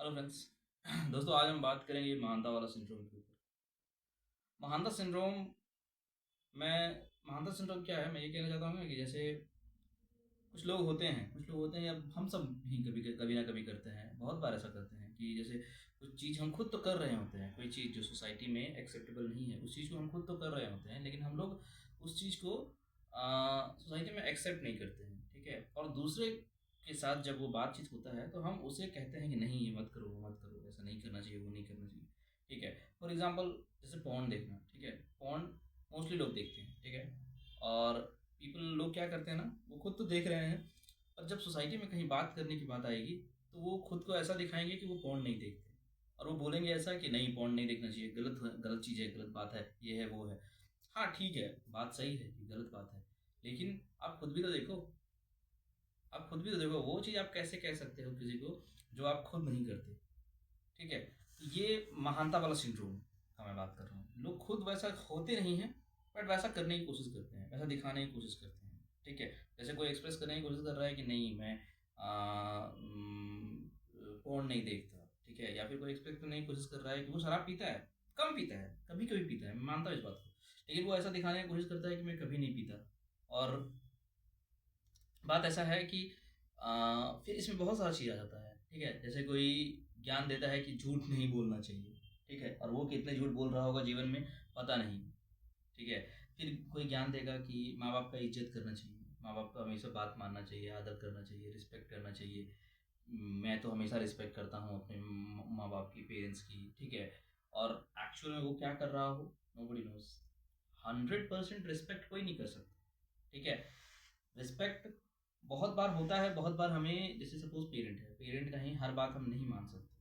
Hello friends. दोस्तों, आज हम बात करेंगे महानता वाला सिंड्रोम के ऊपर। महानता सिंड्रोम में महानता सिंड्रोम क्या है, मैं ये कहना चाहता हूँ ना कि जैसे कुछ लोग होते हैं, अब हम सब भी कभी कभी ना कभी करते हैं, बहुत बार ऐसा करते हैं कि जैसे कुछ चीज़ हम खुद तो कर रहे होते हैं, कोई चीज़ जो सोसाइटी में एक्सेप्टेबल नहीं है उस चीज़ को हम खुद तो कर रहे होते हैं, लेकिन हम लोग उस चीज़ को सोसाइटी में एक्सेप्ट नहीं करते हैं, ठीक है। और दूसरे के साथ जब वो बातचीत होता है तो हम उसे कहते हैं कि नहीं, ये मत करो, वो मत करो, ऐसा नहीं करना चाहिए, वो नहीं करना चाहिए, ठीक है। फॉर एग्जाम्पल, जैसे पॉर्न देखना, ठीक है। पॉर्न मोस्टली लोग देखते हैं, ठीक है। और लोग क्या करते हैं ना, वो खुद तो देख रहे हैं, और जब सोसाइटी में कहीं बात करने की बात आएगी तो वो खुद को ऐसा दिखाएंगे कि वो पॉर्न नहीं देखते, और वो बोलेंगे ऐसा कि नहीं, पॉर्न नहीं देखना चाहिए, गलत गलत चीज़ है, गलत बात है, ये है वो है। हाँ ठीक है, बात सही है कि गलत बात है, लेकिन आप खुद भी तो देखो वो चीज़ आप कैसे कह सकते हो किसी को जो आप खुद नहीं करते, ठीक है। तो ये महानता वाला सिंड्रोम का मैं बात कर रहा हूँ। लोग खुद वैसा होते नहीं हैं, बट वैसा करने की कोशिश करते हैं, वैसा दिखाने की कोशिश करते हैं, ठीक है। जैसे कोई एक्सप्रेस करने की कोशिश कर रहा है कि नहीं, मैं पोर्न नहीं देखता, ठीक है। या फिर कोई एक्सप्रेस करने की कोशिश कर रहा है कि वो शराब पीता है, कम पीता है, कभी कभी पीता है, मैं मानता हूँ इस बात को, लेकिन वो ऐसा दिखाने की कोशिश करता है कि मैं कभी नहीं पीता। और बात ऐसा है कि फिर इसमें बहुत सारा चीज़ आ जाता है, ठीक है। जैसे कोई ज्ञान देता है कि झूठ नहीं बोलना चाहिए, ठीक है, और वो कितने झूठ बोल रहा होगा जीवन में, पता नहीं, ठीक है। फिर कोई ज्ञान देगा कि माँ बाप का इज्जत करना चाहिए, माँ बाप का हमेशा बात मानना चाहिए, आदर करना चाहिए, रिस्पेक्ट करना चाहिए। मैं तो हमेशा रिस्पेक्ट करता हूँ अपने माँ बाप की, पेरेंट्स की, ठीक है। और एक्चुअल में वो क्या कर रहा हो, नोबडी नोज। 100% रिस्पेक्ट कोई नहीं कर सकता, ठीक है। रिस्पेक्ट बहुत बार होता है, बहुत बार हमें, जैसे सपोज पेरेंट का ही हर बात हम नहीं मान सकते,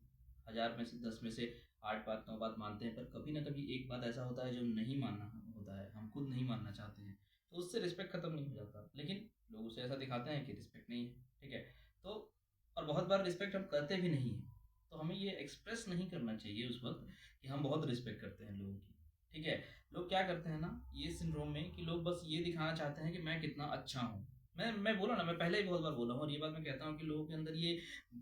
1000 में से 10 में से 8 बात 9 बात मानते हैं, पर कभी ना कभी एक बात ऐसा होता है जो नहीं मानना होता है, हम खुद नहीं मानना चाहते हैं, तो उससे रिस्पेक्ट खत्म नहीं हो जाता, लेकिन लोग उसे ऐसा दिखाते हैं कि रिस्पेक्ट नहीं है, ठीक है। तो और बहुत बार रिस्पेक्ट हम करते भी नहीं हैं, तो हमें ये एक्सप्रेस नहीं करना चाहिए उस वक्त कि हम बहुत रिस्पेक्ट करते हैं लोगों की, ठीक है। लोग क्या करते हैं ना ये सिंड्रोम में, कि लोग बस ये दिखाना चाहते हैं कि मैं कितना अच्छा हूँ। मैं बोला ना, मैं पहले ही बहुत बार बोला हूँ, और ये बात मैं कहता हूँ कि लोगों के अंदर ये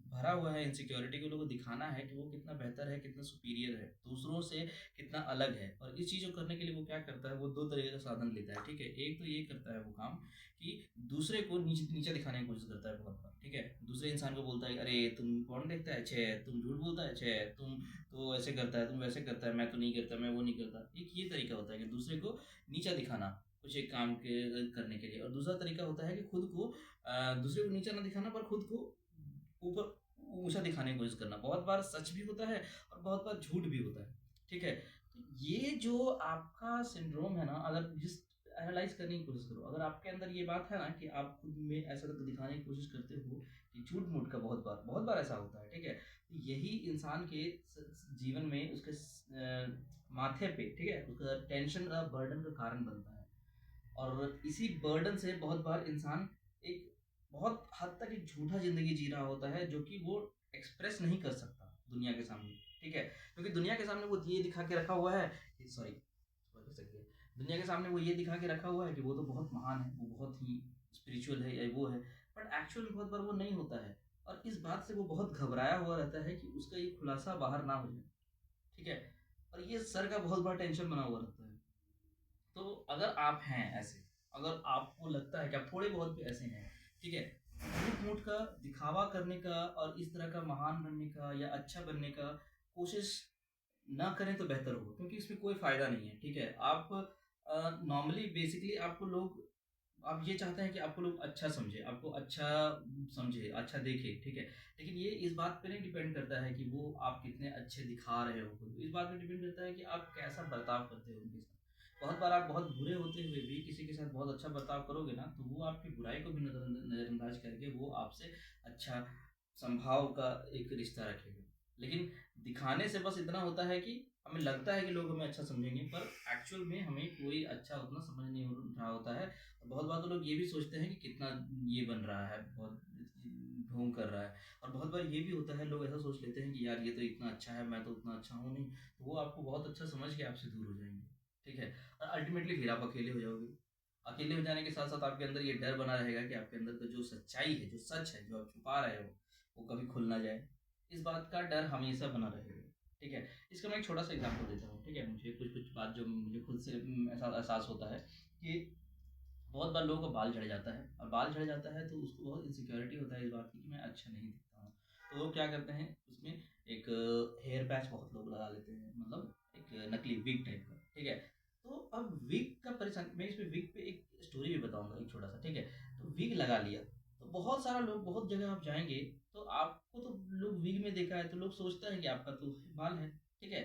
भरा हुआ है, इनसिक्योरिटी को लोगों को दिखाना है कि वो कितना बेहतर है, कितना सुपीरियर है, दूसरों से कितना अलग है। और इस चीज़ को करने के लिए वो क्या करता है, वो दो तरीके का साधन लेता है, ठीक है। एक तो ये करता है वो काम कि दूसरे को नीचे नीचे दिखाने की कोशिश करता है बहुत बार, ठीक है। दूसरे इंसान को बोलता है, अरे तुम कौन देखता है, छे तुम झूठ बोलता है, छे तुम तो ऐसे करता है, तुम वैसे करता है, मैं तो नहीं करता, मैं वो नहीं करता। एक ये तरीका होता है कि दूसरे को नीचा दिखाना कुछ एक काम के करने के लिए। और दूसरा तरीका होता है कि खुद को दूसरे को नीचा ना दिखाना, पर खुद को ऊपर ऊंचा दिखाने की कोशिश करना। बहुत बार सच भी होता है और बहुत बार झूठ भी होता है, ठीक है। तो ये जो आपका सिंड्रोम है ना, अगर जिस एनालाइज करने की कोशिश करो, अगर आपके अंदर ये बात है ना कि आप खुद में ऐसा दिखाने की कोशिश करते हो कि झूठ मूठ का बहुत बार ऐसा होता है, ठीक है। तो यही इंसान के जीवन में उसके माथे पे, ठीक है, उसका टेंशन का बर्डन का कारण बनता है। और इसी बर्डन से बहुत बार इंसान एक बहुत हद तक एक झूठा ज़िंदगी जी रहा होता है, जो कि वो एक्सप्रेस नहीं कर सकता दुनिया के सामने, ठीक है। क्योंकि दुनिया के सामने वो ये दिखा के रखा हुआ है कि सॉरी, दुनिया के सामने वो ये दिखा के रखा हुआ है कि वो तो बहुत महान है, वो बहुत ही स्पिरिचुअल है या वो है, बट एक्चुअल में बहुत बार वो नहीं होता है। और इस बात से वो बहुत घबराया हुआ रहता है कि उसका ये खुलासा बाहर ना हो जाए, ठीक है। और ये सर का बहुत बड़ा टेंशन बना हुआ रहता है। तो अगर आप हैं ऐसे, अगर आपको लगता है कि आप थोड़े बहुत भी ऐसे हैं, ठीक है, झूठ मूठ का दिखावा करने का और इस तरह का महान बनने का या अच्छा बनने का कोशिश ना करें तो बेहतर होगा, क्योंकि इसमें कोई फायदा नहीं है, ठीक है। आप नॉर्मली बेसिकली आपको लोग, आप ये चाहते हैं कि आपको लोग अच्छा समझे, आपको अच्छा समझे, अच्छा देखे, ठीक है। लेकिन ये इस बात पे नहीं डिपेंड करता है कि वो आप कितने अच्छे दिखा रहे हो खुद, इस बात पे डिपेंड करता है कि आप कैसा बर्ताव करते हो उनके साथ। बहुत बार आप बहुत बुरे होते हुए भी किसी के साथ बहुत अच्छा बर्ताव करोगे ना, तो वो आपकी बुराई को भी नज़रअंदाज करके वो आपसे अच्छा संभाव का एक रिश्ता रखेगा। लेकिन दिखाने से बस इतना होता है कि हमें लगता है कि लोग हमें अच्छा समझेंगे, पर एक्चुअल में हमें कोई अच्छा उतना समझ नहीं रहा होता है। और बहुत बार तो लोग ये भी सोचते हैं कि कितना ये बन रहा है, बहुत ढोंग कर रहा है। और बहुत बार ये भी होता है, लोग ऐसा सोच लेते हैं कि यार ये तो इतना अच्छा है, मैं तो उतना अच्छा हूँ नहीं, तो वो आपको बहुत अच्छा समझ के आपसे दूर हो जाएंगे, ठीक है। और अल्टीमेटली फिर आप अकेले हो जाओगे। अकेले हो जाने के साथ साथ आपके अंदर ये डर बना रहेगा कि आपके अंदर का जो सच्चाई है, जो सच है, जो आप छुपा रहे हो, वो कभी खुल ना जाए, इस बात का डर हमेशा बना रहेगा, ठीक है। इसका मैं एक छोटा सा एग्जांपल देता हूँ, ठीक है। मुझे कुछ कुछ बात जो मुझे खुद से ऐसा एहसास होता है कि बहुत बार लोगों का बाल झड़ जाता है, और बाल झड़ जाता है तो उसको बहुत इनसिक्योरिटी होता है इस बात की कि मैं अच्छा नहीं दिखता हूँ। तो वो क्या करते हैं, उसमें एक हेयर पैच बहुत लोग लगा लेते हैं, मतलब एक नकली विग टाइप का, ठीक है। तो अब विग का परेशान, मैं इसमें विग पे एक स्टोरी भी बताऊंगा एक छोटा सा, ठीक है। तो विग लगा लिया, तो बहुत सारा लोग, बहुत जगह आप जाएंगे तो आपको तो लोग विग में देखा है तो लोग सोचता है कि आपका तो बाल है, ठीक है।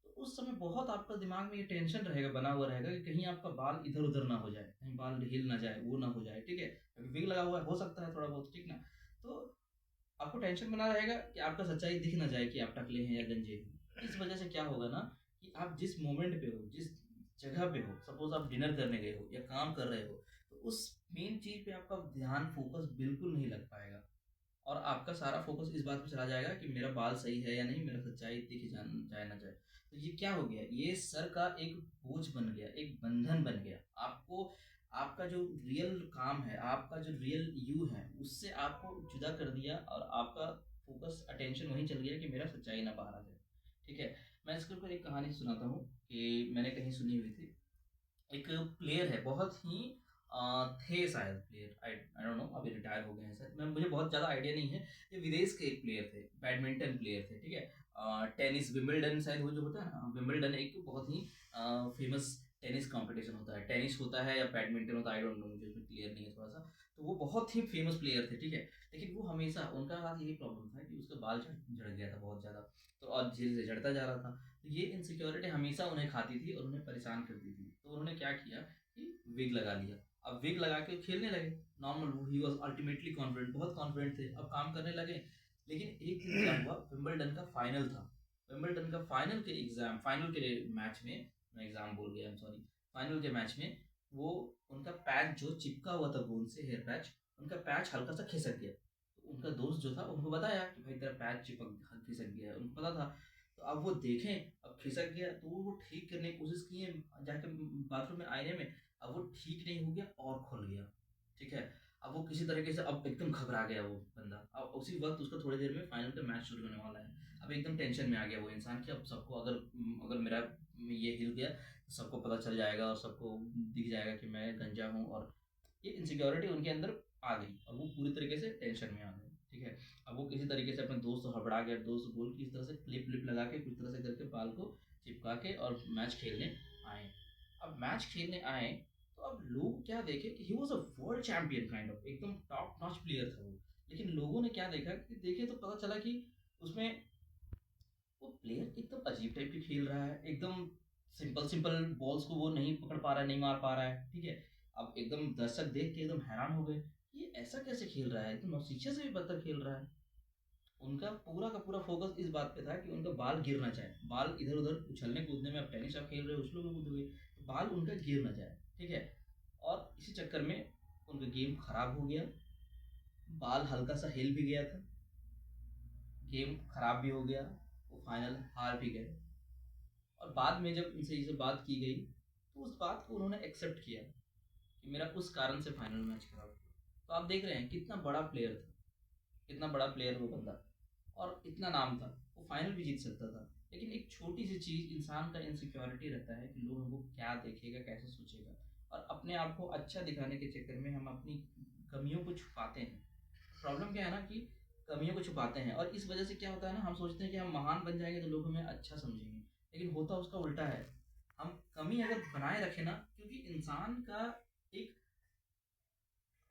तो उस समय बहुत आपका दिमाग में ये टेंशन रहेगा, बना हुआ रहेगा कि कहीं आपका बाल इधर उधर ना हो जाए, कहीं बाल हिल ना जाए, वो ना हो जाए, ठीक है, क्योंकि विग लगा हुआ है, हो सकता है थोड़ा बहुत, ठीक ना। तो आपको टेंशन बना रहेगा कि आपका सच्चाई दिख ना जाए कि आप टकले हैं या गंजे हैं। इस वजह से क्या होगा ना, कि आप जिस मोमेंट पे हो, जिस जगह पे हो, सपोज आप डिनर करने गए हो या काम कर रहे हो, तो उस मेन चीज पे आपका ध्यान, फोकस बिल्कुल नहीं लग पाएगा, और आपका सारा फोकस इस बात पे चला जाएगा कि मेरा बाल सही है या नहीं, मेरा सच्चाई दिख जाए ना जाए। तो ये क्या हो गया, ये सर का एक बोझ बन गया, एक बंधन बन गया आपको। आपका जो रियल काम है, आपका जो रियल यू है, उससे आपको जुदा कर दिया, और आपका फोकस, अटेंशन वहीं चल गया कि मेरा सच्चाई ना बाहर आ जाए, ठीक है। मैं इसके ऊपर एक कहानी सुनाता हूँ कि मैंने कहीं सुनी हुई थी। एक प्लेयर है, बहुत ही थे शायद प्लेयर, आई डोंट नो, अभी रिटायर हो गए हैं सर, मैं मुझे बहुत ज़्यादा आइडिया नहीं है। ये विदेश के एक प्लेयर थे, बैडमिंटन प्लेयर थे, ठीक है। टेनिस, विंबलडन शायद वो जो होता है ना, विंबलडन एक बहुत ही फेमस टेनिस कंपटीशन होता है, टेनिस होता है या बैडमिंटन होता है, आई डोंट नो, मुझे उसमें क्लियर नहीं है थोड़ा सा। तो वो बहुत ही फेमस प्लेयर थे, ठीक है। लेकिन वो हमेशा, उनका साथ यही प्रॉब्लम था कि उसका बाल झड़ गया था बहुत ज़्यादा, तो और धीरे धीरे झड़ता जा रहा था। तो ये इनसिक्योरिटी हमेशा उन्हें खाती थी और उन्हें परेशान करती थी, तो उन्होंने क्या किया कि विग लगा लिया। अब विग लगा के खेलने लगे normal, he was ultimately confident, बहुत कॉन्फिडेंट थे, अब काम करने लगे। लेकिन एक दिन क्या हुआ, विंबलडन का फाइनल था। विंबलडन का फाइनल के एग्जाम, फाइनल के मैच में, मैं एग्जाम बोल गया, आई एम सॉरी, फाइनल के मैच में वो, उनका पैच जो चिपका हुआ था गोंद से, हेयर पैच, उनका पैच हल्का सा खिसक गया। तो उनका दोस्त जो था उनको बताया कि भाई तेरा पैच चिपक खिसक गया है, उनको पता था। तो अब वो देखें, अब खिसक गया तो वो ठीक करने की कोशिश किए, जाके बाथरूम में, आईने में। अब वो ठीक नहीं हो गया और खुल गया, ठीक है। अब वो किसी तरीके से अब एकदम घबरा गया वो बंदा, अब उसी वक्त उसका थोड़ी देर में फाइनल का मैच शुरू होने वाला है। अब एकदम टेंशन में आ गया वो इंसान कि अब सबको, अगर अगर मेरा ये हिल गया तो सबको पता चल जाएगा और सबको दिख जाएगा कि मैं गंजा हूँ, और ये इनसिक्योरिटी उनके अंदर आ गई और वो पूरी तरीके से टेंशन में आ गए, ठीक है। अब वो किसी तरीके से अपने दोस्त को हड़बड़ा गया, दोस्त बोल के इस तरह से क्लिप व्लिप लगा के कुछ तरह से करके बाल को चिपका के और मैच खेलने आए। अब मैच खेलने आए तो अब लोग क्या देखे कि he was a world champion kind of, एकदम टॉप नॉच प्लेयर था वो। लेकिन लोगों ने क्या देखा कि देखे तो पता चला कि उसमें वो प्लेयर एकदम अजीब टाइप के खेल रहा है, एकदम सिंपल सिंपल बॉल्स को वो नहीं पकड़ पा रहा है, नहीं मार पा रहा है, ठीक है। अब एकदम दर्शक देख के एकदम हैरान हो गए, ये ऐसा कैसे खेल रहा है, एकदम नौसिखिया से भी बेहतर खेल रहा है। उनका पूरा का पूरा फोकस इस बात पे था कि उनका बाल गिर ना जाए, बाल इधर उधर उछलने कूदने में, अब टेनिस आप खेल रहे हो, उछलोगे कूदोगे, तो बाल उनका गिर ना जाए, ठीक है। और इसी चक्कर में उनका गेम खराब हो गया, बाल हल्का सा हिल भी गया था, गेम खराब भी हो गया, वो फाइनल हार भी गए। और बाद में जब इनसे ये सब बात की गई, तो उस बात को उन्होंने एक्सेप्ट किया कि मेरा उस कारण से फाइनल मैच खराब हुआ। तो आप देख रहे हैं कितना बड़ा प्लेयर था, कितना बड़ा प्लेयर वो बंदा, और इतना नाम था, वो फाइनल भी जीत सकता था। लेकिन एक छोटी सी चीज़, इंसान का इनसिक्योरिटी रहता है कि लोग हमको क्या देखेगा, कैसे सोचेगा, और अपने आप को अच्छा दिखाने के चक्कर में हम अपनी कमियों को छुपाते हैं। प्रॉब्लम क्या है ना कि कमियों को छुपाते हैं, और इस वजह से क्या होता है ना, हम सोचते हैं कि हम महान बन जाएंगे तो लोग हमें अच्छा समझेंगे, लेकिन होता उसका उल्टा है। हम कमी अगर बनाए रखें ना, क्योंकि इंसान का एक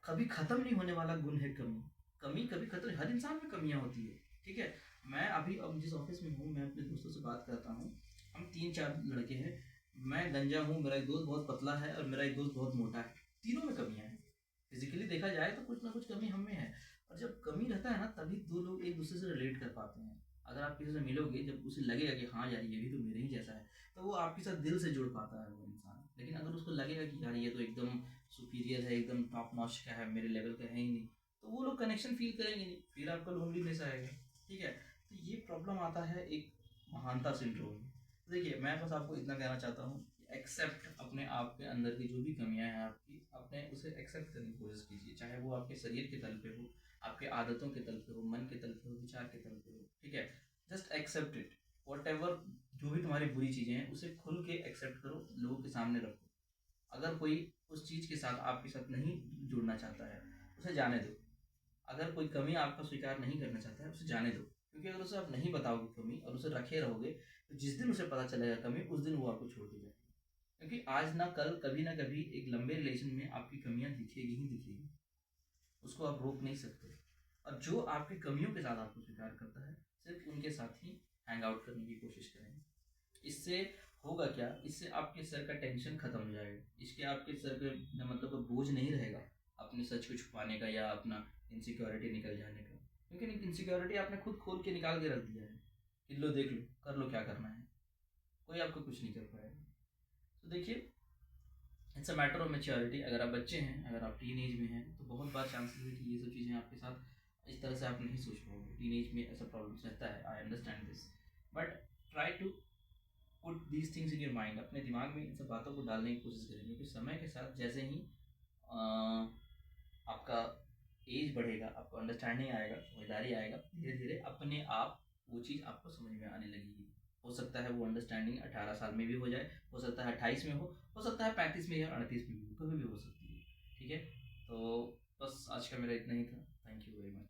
कभी खत्म नहीं होने वाला गुण है कमी। कमी कभी खत्म, हर इंसान में कमियां होती है, ठीक है। मैं अभी, अब जिस ऑफिस में हूँ, मैं अपने दोस्तों से बात करता हूँ, हम 3-4 लड़के हैं। मैं गंजा हूँ, मेरा एक दोस्त बहुत पतला है, और मेरा एक दोस्त बहुत मोटा है। तीनों में कमियां हैं, फिजिकली देखा जाए तो कुछ ना कुछ कमी हम में है। और जब कमी रहता है ना, तभी दो लोग एक दूसरे से रिलेट कर पाते हैं। अगर आप किसी से मिलोगे, जब उसे लगेगा कि हाँ यार ये भी तो मेरे ही जैसा है, तो वो आपके साथ दिल से जुड़ पाता है वो इंसान। लेकिन अगर उसको लगेगा कि यार ये तो एकदम सुपीरियर है, एकदम टॉप नॉच का है, मेरे लेवल का है ही नहीं, तो वो लोग कनेक्शन फील करेंगे नहीं, फिर आपका लोनलीनेस आएगा, ठीक है। तो ये प्रॉब्लम आता है एक महानता सिंड्रोम। तो देखिए, मैं बस आपको इतना कहना चाहता हूँ, एक्सेप्ट अपने आप के अंदर की जो भी कमियां हैं आपकी, अपने उसे एक्सेप्ट करने की कोशिश कीजिए, चाहे वो आपके शरीर के तल पे हो, आपके आदतों के तल पे हो, मन के तल पे हो, विचार के तल पे हो, ठीक है? जस्ट एक्सेप्ट इट, व्हाटएवर जो भी तुम्हारी बुरी चीज़ें हैं, उसे खुल के एक्सेप्ट करो, लोगों के सामने रखो। अगर कोई उस चीज़ के साथ आपके साथ नहीं जुड़ना चाहता है, उसे जाने दो। अगर कोई कमी आपका स्वीकार नहीं करना चाहता है, उसे जाने दो। क्योंकि अगर उसे आप नहीं बताओगे कमी और उसे रखे रहोगे, तो जिस दिन उसे पता चलेगा कमी, उस दिन वो आपको छोड़ के जाएगा। क्योंकि आज ना कल, कभी ना कभी एक लंबे रिलेशन में आपकी कमियाँ दिखेगी ही दिखेगी। उसको आप रोक नहीं सकते। और जो आपकी कमियों के साथ आपको स्वीकार करता है, सिर्फ उनके साथ ही हैंग आउट करने की कोशिश करें। इससे होगा क्या, इससे आपके सर का टेंशन खत्म हो जाएगा। इसके आपके सर पे मतलब बोझ नहीं रहेगा अपने सच को छुपाने का या अपना इनसिक्योरिटी निकल जाने का। क्योंकि इनसिक्योरिटी आपने खुद खोल के निकाल के रख दिया है कि लो देख लो, कर लो क्या करना है, कोई आपको कुछ नहीं कर पाएगा। तो देखिए, it's a matter of maturity. अगर आप बच्चे हैं, अगर आप टीन एज में हैं, तो बहुत बार चांसेस है कि ये सब चीज़ें आपके साथ इस तरह से आप नहीं सोच पाओगे। टीन एज में ऐसा प्रॉब्लम्स रहता है, I understand this, but try to put these things in your mind. अपने दिमाग में इन सब बातों को डालने की कोशिश करें, क्योंकि समय के साथ जैसे ही आपका एज बढ़ेगा, आपको अंडरस्टैंडिंग आएगा, समझदारी आएगा, धीरे धीरे अपने आप वो चीज़ आपको समझ में आने लगेगी। हो सकता है वो अंडरस्टैंडिंग 18 साल में भी हो जाए, हो सकता है 28 में हो सकता है 35 में या 38 में भी हो, कभी भी हो सकती है। ठीक है, तो बस आज का मेरा इतना ही था। Thank you very much.